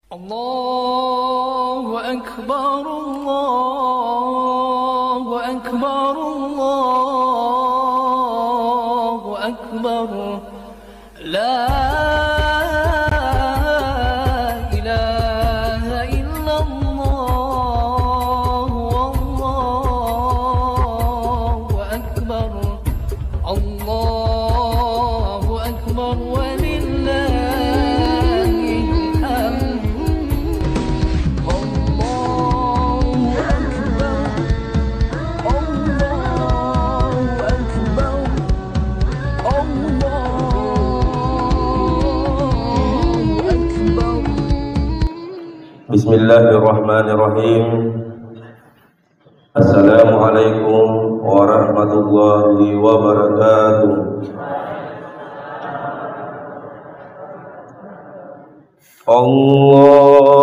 الله أكبر الله أكبر الله أكبر لا إله إلا الله والله أكبر الله أكبر ولله Bismillahirrahmanirrahim. Assalamualaikum warahmatullahi wabarakatuh. Allahu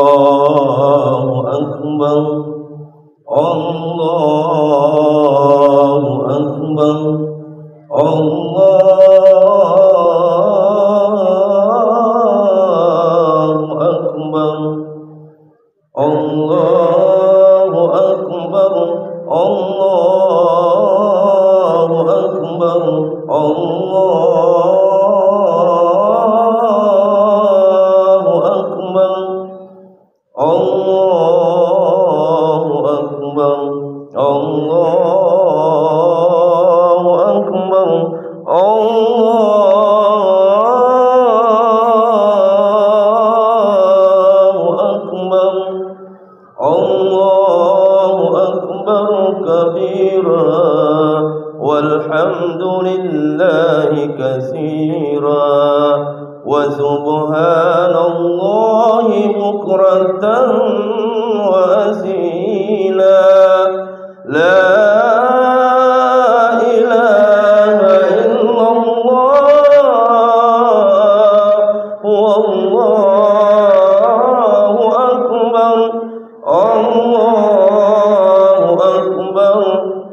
Akbar, Allahu Akbar, Allahu Akbar. Allahu Akbar, Allahu Akbar, Allahu Akbar, Allahu Akbar, Allahu Akbar, Allahu Akbar kabira walhamdulillahi katsira wa subhanallahi bukratan wa asila la ilaha illallah wallahu akbar Allahu Akbar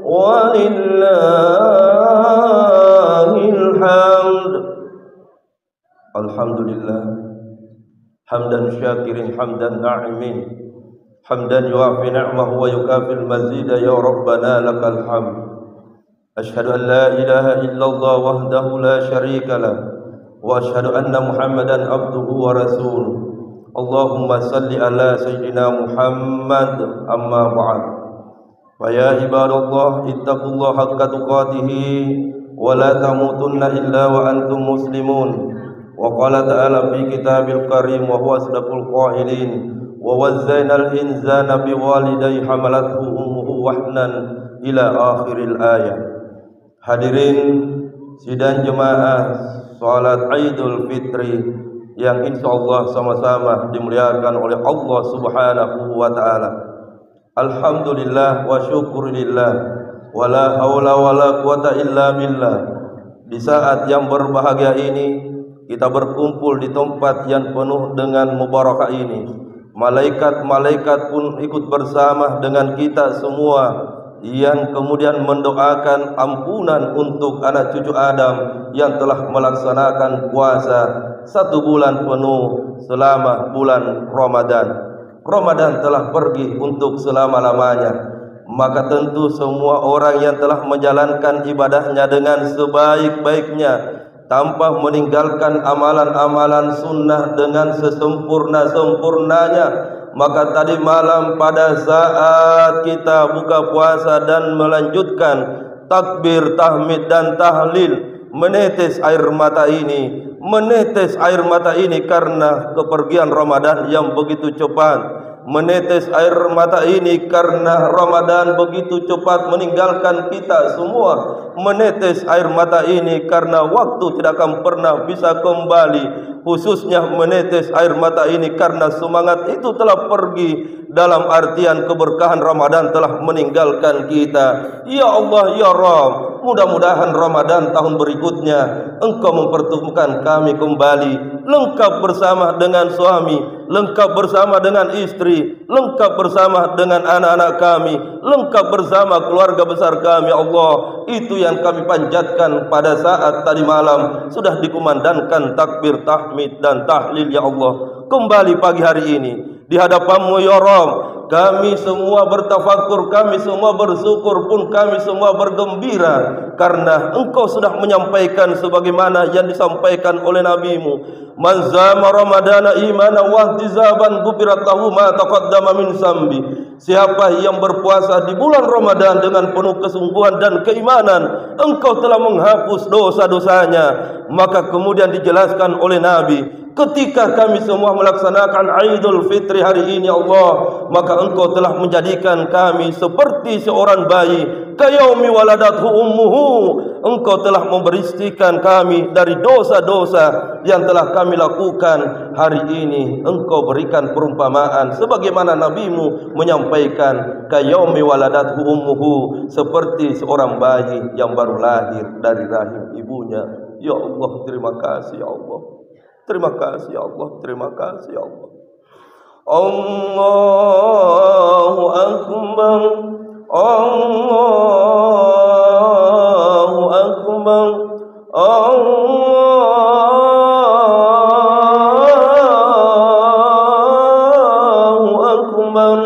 walillahil hamd. Alhamdulillah hamdan syakirin hamdan na'imin hamdan yuafi ni'mahu wa yukafil mazida ya rabbana lakal hamd. Ashhadu an la ilaha illallah wahdahu la syarika lah wa ashhadu anna Muhammadan abduhu wa rasuluh. Allahumma salli ala Sayyidina Muhammad amma ba'd. Wa ya ibadallah ittaqullaha haqqa tuqatih wa la tamutunna illa wa antum muslimun. Wa qala ta'ala fi kitabil karim wa huwa asdaqul qailin wa wazzainal insana biwalidayhi hamalathu ummuhu wahnan ila akhiril ayat. Hadirin sidang jemaah salat Idul Fitri yang insyaallah sama-sama dimuliakan oleh Allah Subhanahu wa taala. Alhamdulillah wa syukurillah wa la haula wa la quwata illa billah. Di saat yang berbahagia ini kita berkumpul di tempat yang penuh dengan mubarakah ini. Malaikat-malaikat pun ikut bersama dengan kita semua yang kemudian mendoakan ampunan untuk anak cucu Adam yang telah melaksanakan puasa 1 bulan penuh selama bulan Ramadan. Ramadan telah pergi untuk selama-lamanya. Maka tentu semua orang yang telah menjalankan ibadahnya dengan sebaik-baiknya tanpa meninggalkan amalan-amalan sunnah dengan sesempurna-sempurnanya, maka tadi malam pada saat kita buka puasa dan melanjutkan takbir, tahmid dan tahlil, menetes air mata ini karena kepergian Ramadan yang begitu cepat. Menetes air mata ini karena Ramadan begitu cepat meninggalkan kita semua. Menetes air mata ini karena waktu tidak akan pernah bisa kembali. Khususnya menetes air mata ini karena semangat itu telah pergi, dalam artian keberkahan Ramadan telah meninggalkan kita. Ya Allah ya Rabb, Mudah-mudahan Ramadan tahun berikutnya Engkau mempertemukan kami kembali, lengkap bersama dengan suami, lengkap bersama dengan istri, lengkap bersama dengan anak-anak kami, lengkap bersama keluarga besar kami. Allah, itu yang kami panjatkan pada saat tadi malam sudah dikumandangkan takbir, tahmid dan tahlil. Ya Allah, kembali pagi hari ini di hadapan-Mu ya Rabb, kami semua bertafakur, kami semua bersyukur, pun kami semua bergembira karena Engkau sudah menyampaikan sebagaimana yang disampaikan oleh Nabi-Mu. Man zama Ramadana imanan wa ihtisaban ghufirat lahu ma taqaddama min zambi. Siapa yang berpuasa di bulan Ramadan dengan penuh kesungguhan dan keimanan, Engkau telah menghapus dosa-dosanya. Maka kemudian dijelaskan oleh Nabi, ketika kami semua melaksanakan Idul Fitri hari ini Allah, maka Engkau telah menjadikan kami seperti seorang bayi, kayaumi waladathu ummuhu. Engkau telah membersihkan kami dari dosa-dosa yang telah kami lakukan hari ini. Engkau berikan perumpamaan sebagaimana Nabi-Mu menyampaikan, kayaumi waladathu ummuhu, seperti seorang bayi yang baru lahir dari rahim ibunya. Ya Allah, terima kasih ya Allah. Terima kasih ya Allah, terima kasih ya Allah. Allahu Akbar, Allahu Akbar, Allahu Akbar.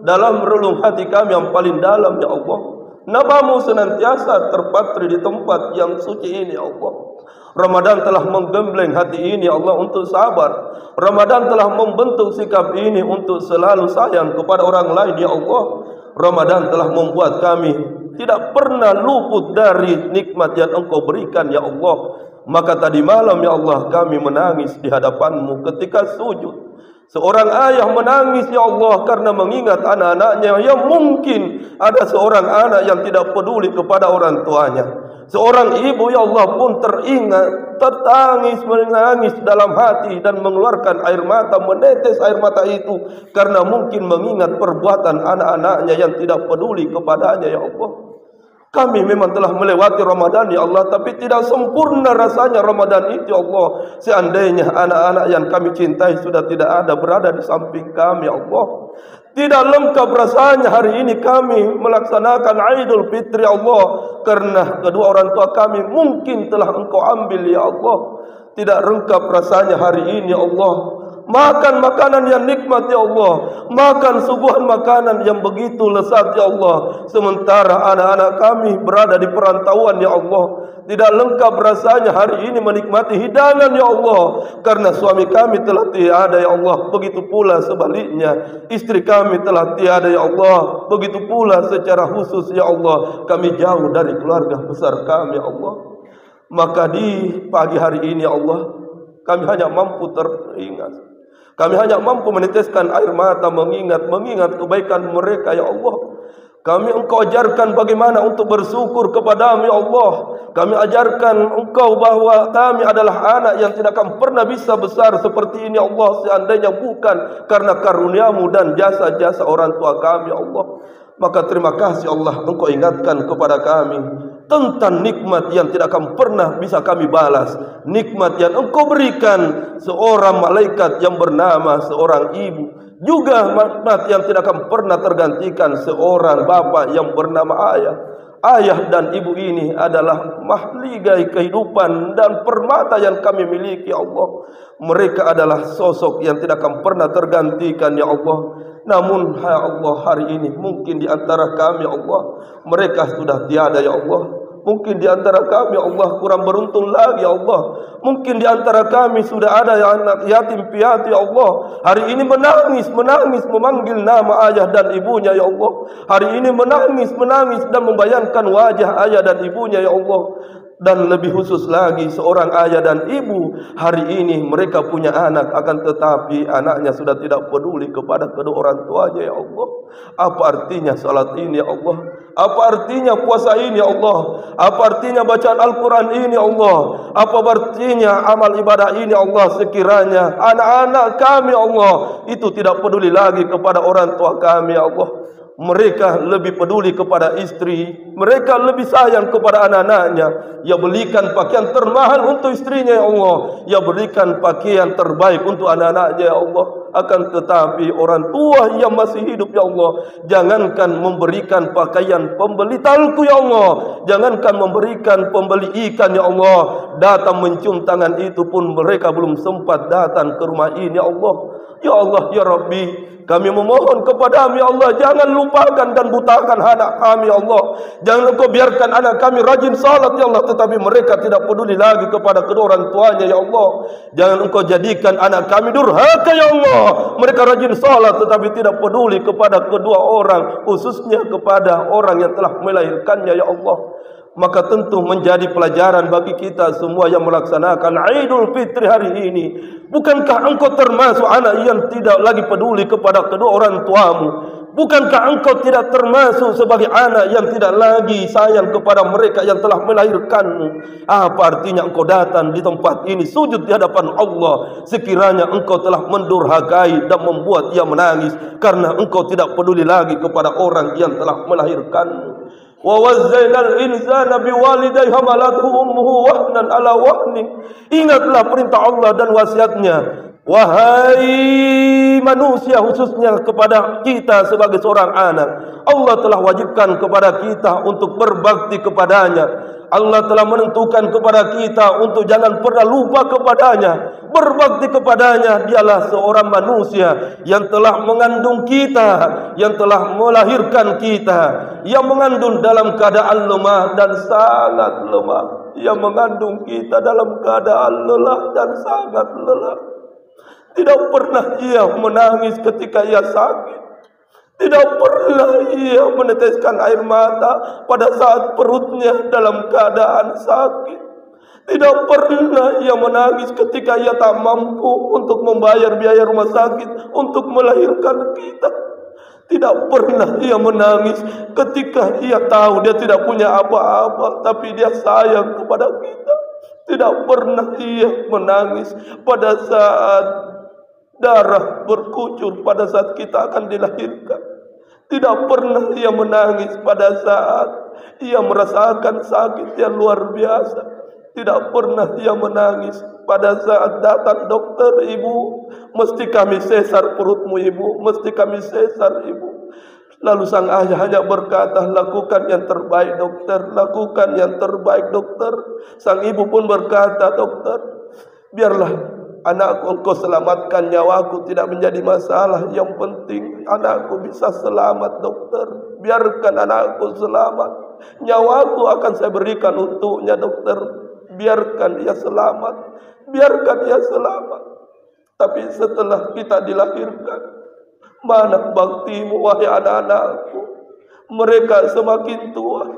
Dalam relung hati kami yang paling dalam ya Allah, Nama-Mu senantiasa terpatri di tempat yang suci ini ya Allah. Ramadan telah menggembleng hati ini Allah untuk sabar. Ramadan telah membentuk sikap ini untuk selalu sayang kepada orang lain ya Allah. Ramadan telah membuat kami tidak pernah luput dari nikmat yang Engkau berikan ya Allah. Maka tadi malam ya Allah kami menangis di hadapan-Mu ketika sujud. Seorang ayah menangis ya Allah karena mengingat anak-anaknya yang mungkin ada seorang anak yang tidak peduli kepada orang tuanya. Seorang ibu ya Allah pun teringat, tertangis, menangis dalam hati dan mengeluarkan air mata, menetes air mata itu karena mungkin mengingat perbuatan anak-anaknya yang tidak peduli kepadanya ya Allah. Kami memang telah melewati Ramadan ya Allah, tapi tidak sempurna rasanya Ramadan itu ya Allah. Seandainya anak-anak yang kami cintai sudah tidak ada berada di samping kami ya Allah. Tidak lengkap rasanya hari ini kami melaksanakan Idul Fitri ya Allah, karena kedua orang tua kami mungkin telah Engkau ambil ya Allah. Tidak lengkap rasanya hari ini ya Allah. Makan makanan yang nikmat ya Allah, makan suguhan makanan yang begitu lezat ya Allah, sementara anak-anak kami berada di perantauan ya Allah. Tidak lengkap rasanya hari ini menikmati hidangan ya Allah, karena suami kami telah tiada ya Allah. Begitu pula sebaliknya, istri kami telah tiada ya Allah. Begitu pula secara khusus ya Allah, kami jauh dari keluarga besar kami ya Allah. Maka di pagi hari ini ya Allah, kami hanya mampu teringat, kami hanya mampu meneteskan air mata mengingat kebaikan mereka ya Allah. Kami Engkau ajarkan bagaimana untuk bersyukur kepada-Mu ya Allah. Kami ajarkan Engkau bahwa kami adalah anak yang tidak akan pernah bisa besar seperti ini ya Allah, seandainya bukan karena karunia-Mu dan jasa-jasa orang tua kami ya Allah. Maka terima kasih Allah, Engkau ingatkan kepada kami tentang nikmat yang tidak akan pernah bisa kami balas. Nikmat yang Engkau berikan seorang malaikat yang bernama seorang ibu, juga nikmat yang tidak akan pernah tergantikan seorang bapa yang bernama ayah. Ayah dan ibu ini adalah mahligai kehidupan dan permata yang kami miliki ya Allah. Mereka adalah sosok yang tidak akan pernah tergantikan ya Allah. Namun ya Allah, hari ini mungkin di antara kami ya Allah, mereka sudah tiada ya Allah. Mungkin di antara kami ya Allah kurang beruntung lagi ya Allah. Mungkin di antara kami sudah ada yang anak yatim piatu ya Allah. Hari ini menangis memanggil nama ayah dan ibunya ya Allah. Hari ini menangis dan membayangkan wajah ayah dan ibunya ya Allah. Dan lebih khusus lagi seorang ayah dan ibu hari ini mereka punya anak, akan tetapi anaknya sudah tidak peduli kepada kedua orang tuanya ya Allah. Apa artinya salat ini ya Allah? Apa artinya puasa ini ya Allah? Apa artinya bacaan Al-Quran ini ya Allah? Apa artinya amal ibadah ini ya Allah? Sekiranya anak-anak kami ya Allah itu tidak peduli lagi kepada orang tua kami ya Allah, Mereka lebih peduli kepada istri, mereka lebih sayang kepada anak-anaknya. Ya belikan pakaian termahal untuk istrinya ya Allah, ya berikan pakaian terbaik untuk anak-anaknya ya Allah. Akan tetapi orang tua yang masih hidup ya Allah, jangankan memberikan pakaian pembeli talku ya Allah, jangankan memberikan pembeli ikan ya Allah, datang mencium tangan itu pun mereka belum sempat datang ke rumah ini ya Allah. Ya Allah ya Rabbi, kami memohon kepadamu ya Allah, jangan lupakan dan butakan anak kami ya Allah. Jangan Engkau biarkan anak kami rajin salat ya Allah, tetapi mereka tidak peduli lagi kepada kedua orang tuanya ya Allah. Jangan Engkau jadikan anak kami durhaka ya Allah, mereka rajin salat tetapi tidak peduli kepada kedua orang, khususnya kepada orang yang telah melahirkannya ya Allah. Maka tentu menjadi pelajaran bagi kita semua yang melaksanakan Idul Fitri hari ini. Bukankah engkau termasuk anak yang tidak lagi peduli kepada kedua orang tuamu? Bukankah engkau tidak termasuk sebagai anak yang tidak lagi sayang kepada mereka yang telah melahirkanmu? Apa artinya engkau datang di tempat ini sujud di hadapan Allah, sekiranya engkau telah mendurhakai dan membuat ia menangis karena engkau tidak peduli lagi kepada orang yang telah melahirkanmu. Wa wazzainal insana biwalidayhi hamalathu ummuhu wahnan ala wahnin. Ingatlah perintah Allah dan wasiatnya, wahai manusia, khususnya kepada kita sebagai seorang anak. Allah telah wajibkan kepada kita untuk berbakti kepadanya. Allah telah menentukan kepada kita untuk jangan pernah lupa kepadanya, berbakti kepadanya. Dialah seorang manusia yang telah mengandung kita, yang telah melahirkan kita, yang mengandung dalam keadaan lemah dan sangat lemah, yang mengandung kita dalam keadaan lelah dan sangat lelah. Tidak pernah ia menangis ketika ia sakit. Tidak pernah ia meneteskan air mata pada saat perutnya dalam keadaan sakit. Tidak pernah ia menangis ketika ia tak mampu untuk membayar biaya rumah sakit untuk melahirkan kita. Tidak pernah ia menangis ketika ia tahu dia tidak punya apa-apa, tapi dia sayang kepada kita. Tidak pernah ia menangis pada saat darah berkucur pada saat kita akan dilahirkan. Tidak pernah ia menangis pada saat ia merasakan sakit yang luar biasa. Tidak pernah ia menangis pada saat datang dokter, ibu, mesti kami sesar perutmu ibu, mesti kami sesar ibu. Lalu sang ayah hanya berkata, lakukan yang terbaik dokter, lakukan yang terbaik dokter. Sang ibu pun berkata, dokter, biarlah anakku engkau selamatkan, nyawaku tidak menjadi masalah. Yang penting anakku bisa selamat dokter. Biarkan anakku selamat, nyawaku akan saya berikan untuknya dokter. Biarkan ia selamat, biarkan ia selamat. Tapi setelah kita dilahirkan, mana baktimu wahai anak-anakku? Mereka semakin tua,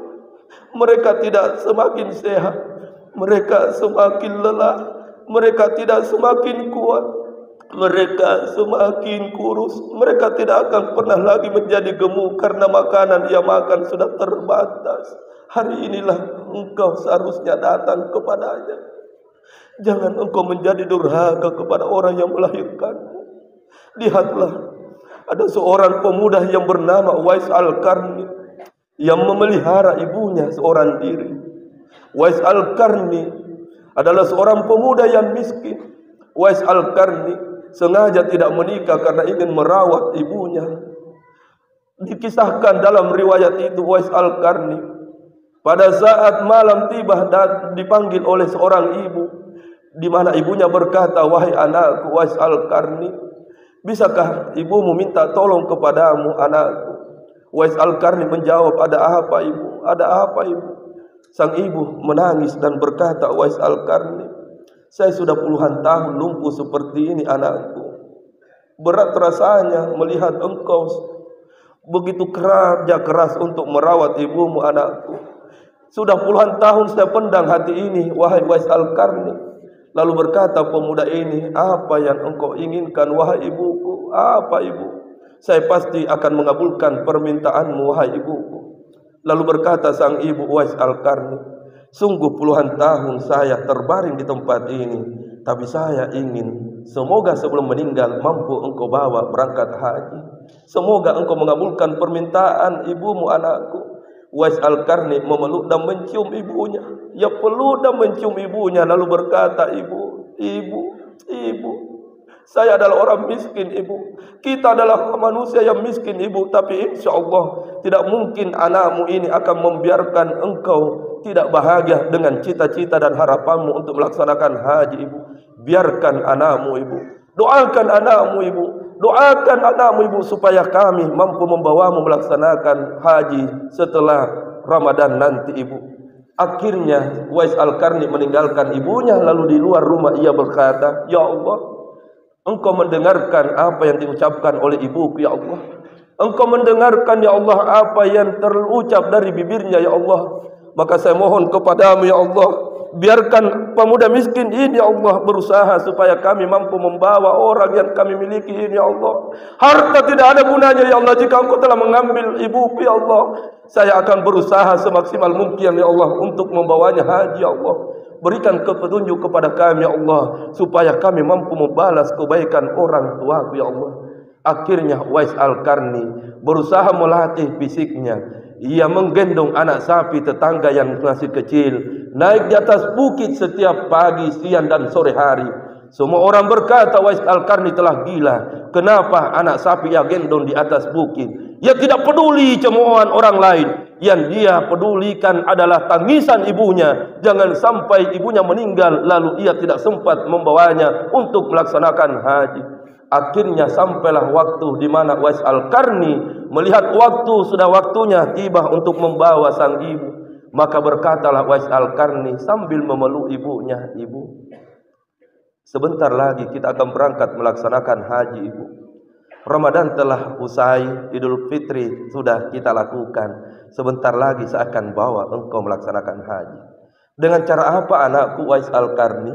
mereka tidak semakin sehat, mereka semakin lelah, mereka tidak semakin kuat, mereka semakin kurus. Mereka tidak akan pernah lagi menjadi gemuk karena makanan yang makan sudah terbatas. Hari inilah engkau seharusnya datang kepadanya. Jangan engkau menjadi durhaka kepada orang yang melahirkanmu. Lihatlah, ada seorang pemuda yang bernama Uwais Al-Qarni yang memelihara ibunya seorang diri. Uwais Al-Qarni adalah seorang pemuda yang miskin. Uwais Al-Qarni sengaja tidak menikah karena ingin merawat ibunya. Dikisahkan dalam riwayat itu, Uwais Al-Qarni pada saat malam tiba dan dipanggil oleh seorang ibu, di mana ibunya berkata, wahai anakku Uwais Al-Qarni, bisakah ibumu minta tolong kepadamu anakku? Uwais Al-Qarni menjawab, ada apa ibu? Ada apa ibu? Sang ibu menangis dan berkata, Uwais Al-Qarni, saya sudah puluhan tahun lumpuh seperti ini anakku. Berat rasanya melihat engkau begitu kerja keras untuk merawat ibumu anakku. Sudah puluhan tahun saya pendang hati ini, wahai Uwais Al-Qarni. Lalu berkata pemuda ini, apa yang engkau inginkan wahai ibuku? Apa ibu? Saya pasti akan mengabulkan permintaanmu wahai ibuku. Lalu berkata sang ibu Uwais Al-Qarni, sungguh puluhan tahun saya terbaring di tempat ini, tapi saya ingin semoga sebelum meninggal mampu engkau bawa berangkat haji. Semoga engkau mengabulkan permintaan ibumu anakku. Uwais Al-Qarni memeluk dan mencium ibunya. Ia peluk dan mencium ibunya lalu berkata, ibu, saya adalah orang miskin ibu. Kita adalah manusia yang miskin ibu. Tapi insya Allah tidak mungkin anakmu ini akan membiarkan engkau tidak bahagia dengan cita-cita dan harapanmu untuk melaksanakan haji ibu. Biarkan anakmu ibu. Doakan anakmu ibu. Doakan anakmu ibu supaya kami mampu membawamu melaksanakan haji setelah Ramadan nanti ibu. Akhirnya Uwais Al-Qarni meninggalkan ibunya lalu di luar rumah ia berkata, ya Allah, engkau mendengarkan apa yang diucapkan oleh ibuku ya Allah. Engkau mendengarkan ya Allah apa yang terucap dari bibirnya ya Allah. Maka saya mohon kepadamu ya Allah, biarkan pemuda miskin ini ya Allah berusaha supaya kami mampu membawa orang yang kami miliki ini ya Allah. Harta tidak ada gunanya ya Allah jika engkau telah mengambil ibuku ya Allah. Saya akan berusaha semaksimal mungkin ya Allah untuk membawanya haji ya Allah. Berikan petunjuk kepada kami ya Allah supaya kami mampu membalas kebaikan orang tuaku ya Allah. Akhirnya Uwais Al-Qarni berusaha melatih fisiknya. Ia menggendong anak sapi tetangga yang masih kecil, naik di atas bukit setiap pagi, siang dan sore hari. Semua orang berkata Uwais Al-Qarni telah gila. Kenapa anak sapi ia gendong di atas bukit? Ia tidak peduli cemoohan orang lain. Yang dia pedulikan adalah tangisan ibunya. Jangan sampai ibunya meninggal lalu ia tidak sempat membawanya untuk melaksanakan haji. Akhirnya sampailah waktu di mana Uwais Al-Qarni melihat waktu sudah waktunya tiba untuk membawa sang ibu. Maka berkatalah Uwais Al-Qarni sambil memeluk ibunya, ibu, sebentar lagi kita akan berangkat melaksanakan haji ibu. Ramadan telah usai, Idul Fitri sudah kita lakukan. Sebentar lagi saya akan bawa engkau melaksanakan haji. Dengan cara apa anakku Uwais Al-Qarni?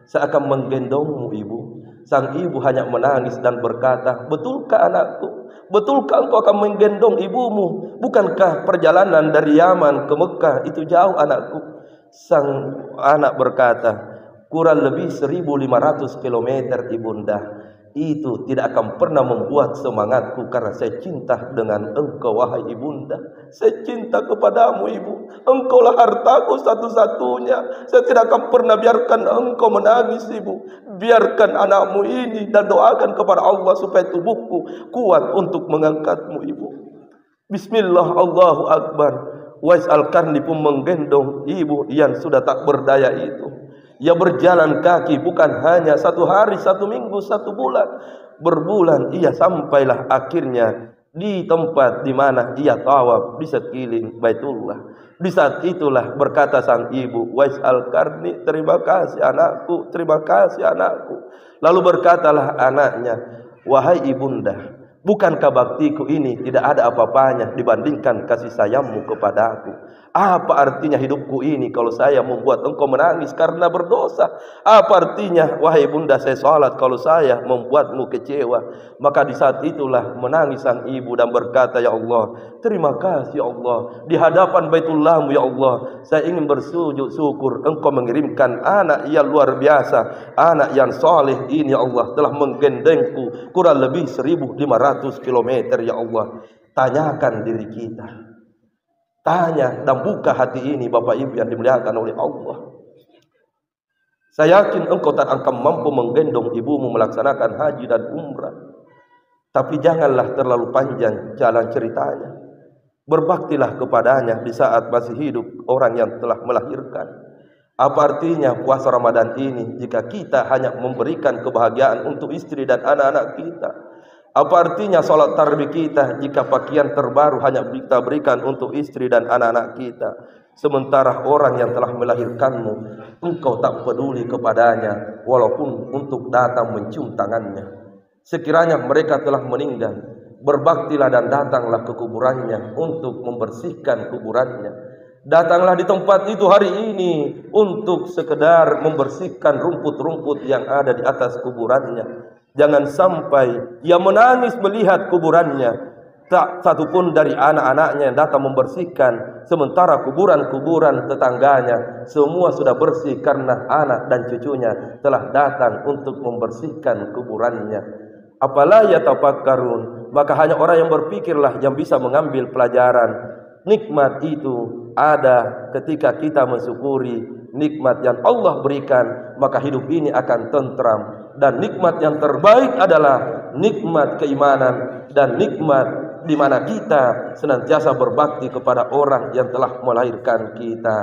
Saya akan menggendongmu ibu. Sang ibu hanya menangis dan berkata, betulkah anakku? Betulkah engkau akan menggendong ibumu? Bukankah perjalanan dari Yaman ke Mekah itu jauh anakku? Sang anak berkata, kurang lebih 1.500 km ibunda. Itu tidak akan pernah membuat semangatku karena saya cinta dengan engkau wahai ibunda. Saya cinta kepadamu ibu. Engkaulah hartaku satu-satunya. Saya tidak akan pernah biarkan engkau menangis ibu. Biarkan anakmu ini dan doakan kepada Allah supaya tubuhku kuat untuk mengangkatmu ibu. Bismillah, Allahu Akbar. Uwais Al-Qarni pun menggendong ibu yang sudah tak berdaya itu. Ia berjalan kaki bukan hanya 1 hari, 1 minggu, 1 bulan. Berbulan ia sampailah akhirnya di tempat di mana ia tawaf di sekeliling Baitullah. Di saat itulah berkata sang ibu, Uwais Al-Qarni, terima kasih anakku, terima kasih anakku. Lalu berkatalah anaknya, wahai ibunda, bukankah baktiku ini tidak ada apa-apanya dibandingkan kasih sayangmu kepadaku? Apa artinya hidupku ini kalau saya membuat engkau menangis karena berdosa? Apa artinya wahai bunda saya salat kalau saya membuatmu kecewa? Maka di saat itulah menangis sang ibu dan berkata, ya Allah, terima kasih ya Allah. Di hadapan Baitullahmu ya Allah, saya ingin bersujud syukur engkau mengirimkan anak yang luar biasa. Anak yang soleh ini ya Allah telah menggendengku kurang lebih 1.500 km ya Allah. Tanyakan diri kita. Tanya dan buka hati ini Bapak Ibu yang dimuliakan oleh Allah. Saya yakin engkau tak akan mampu menggendong ibumu melaksanakan haji dan umrah. Tapi janganlah terlalu panjang jalan ceritanya. Berbaktilah kepadanya di saat masih hidup orang yang telah melahirkan. Apa artinya puasa Ramadan ini jika kita hanya memberikan kebahagiaan untuk istri dan anak-anak kita? Apa artinya sholat tarawih kita jika pakaian terbaru hanya kita berikan untuk istri dan anak-anak kita? Sementara orang yang telah melahirkanmu, engkau tak peduli kepadanya, walaupun untuk datang mencium tangannya. Sekiranya mereka telah meninggal, berbaktilah dan datanglah ke kuburannya untuk membersihkan kuburannya. Datanglah di tempat itu hari ini untuk sekedar membersihkan rumput-rumput yang ada di atas kuburannya. Jangan sampai ia menangis melihat kuburannya. Tak satupun dari anak-anaknya yang datang membersihkan. Sementara kuburan-kuburan tetangganya semua sudah bersih karena anak dan cucunya telah datang untuk membersihkan kuburannya. Apalah yatafakkarun, maka hanya orang yang berpikirlah yang bisa mengambil pelajaran. Nikmat itu ada ketika kita mensyukuri nikmat yang Allah berikan, maka hidup ini akan tentram. Dan nikmat yang terbaik adalah nikmat keimanan dan nikmat di mana kita senantiasa berbakti kepada orang yang telah melahirkan kita.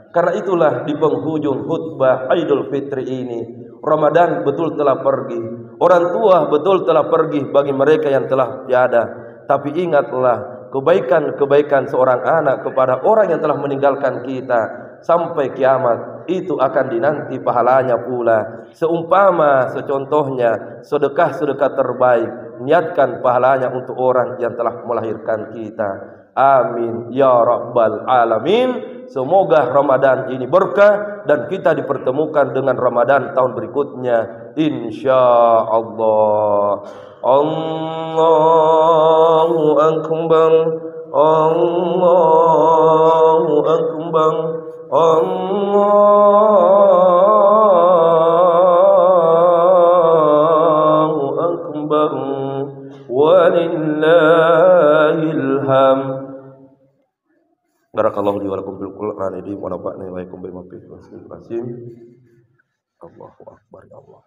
Karena itulah di penghujung khutbah Idul Fitri ini, Ramadan betul telah pergi, orang tua betul telah pergi bagi mereka yang telah tiada. Tapi ingatlah kebaikan-kebaikan seorang anak kepada orang yang telah meninggalkan kita sampai kiamat itu akan dinanti pahalanya pula. Seumpama secontohnya sedekah-sedekah terbaik, niatkan pahalanya untuk orang yang telah melahirkan kita. Amin ya rabbal alamin. Semoga Ramadan ini berkah dan kita dipertemukan dengan Ramadan tahun berikutnya insyaallah. Allahu akbar, Allahu akbar, Allahu akbar, walillahil hamd. Barakallahu li wa lakum bil Qur'an wa nafa'ani wa iyyakum bima fihi min al-ayati. Allahu akbar ya Allah.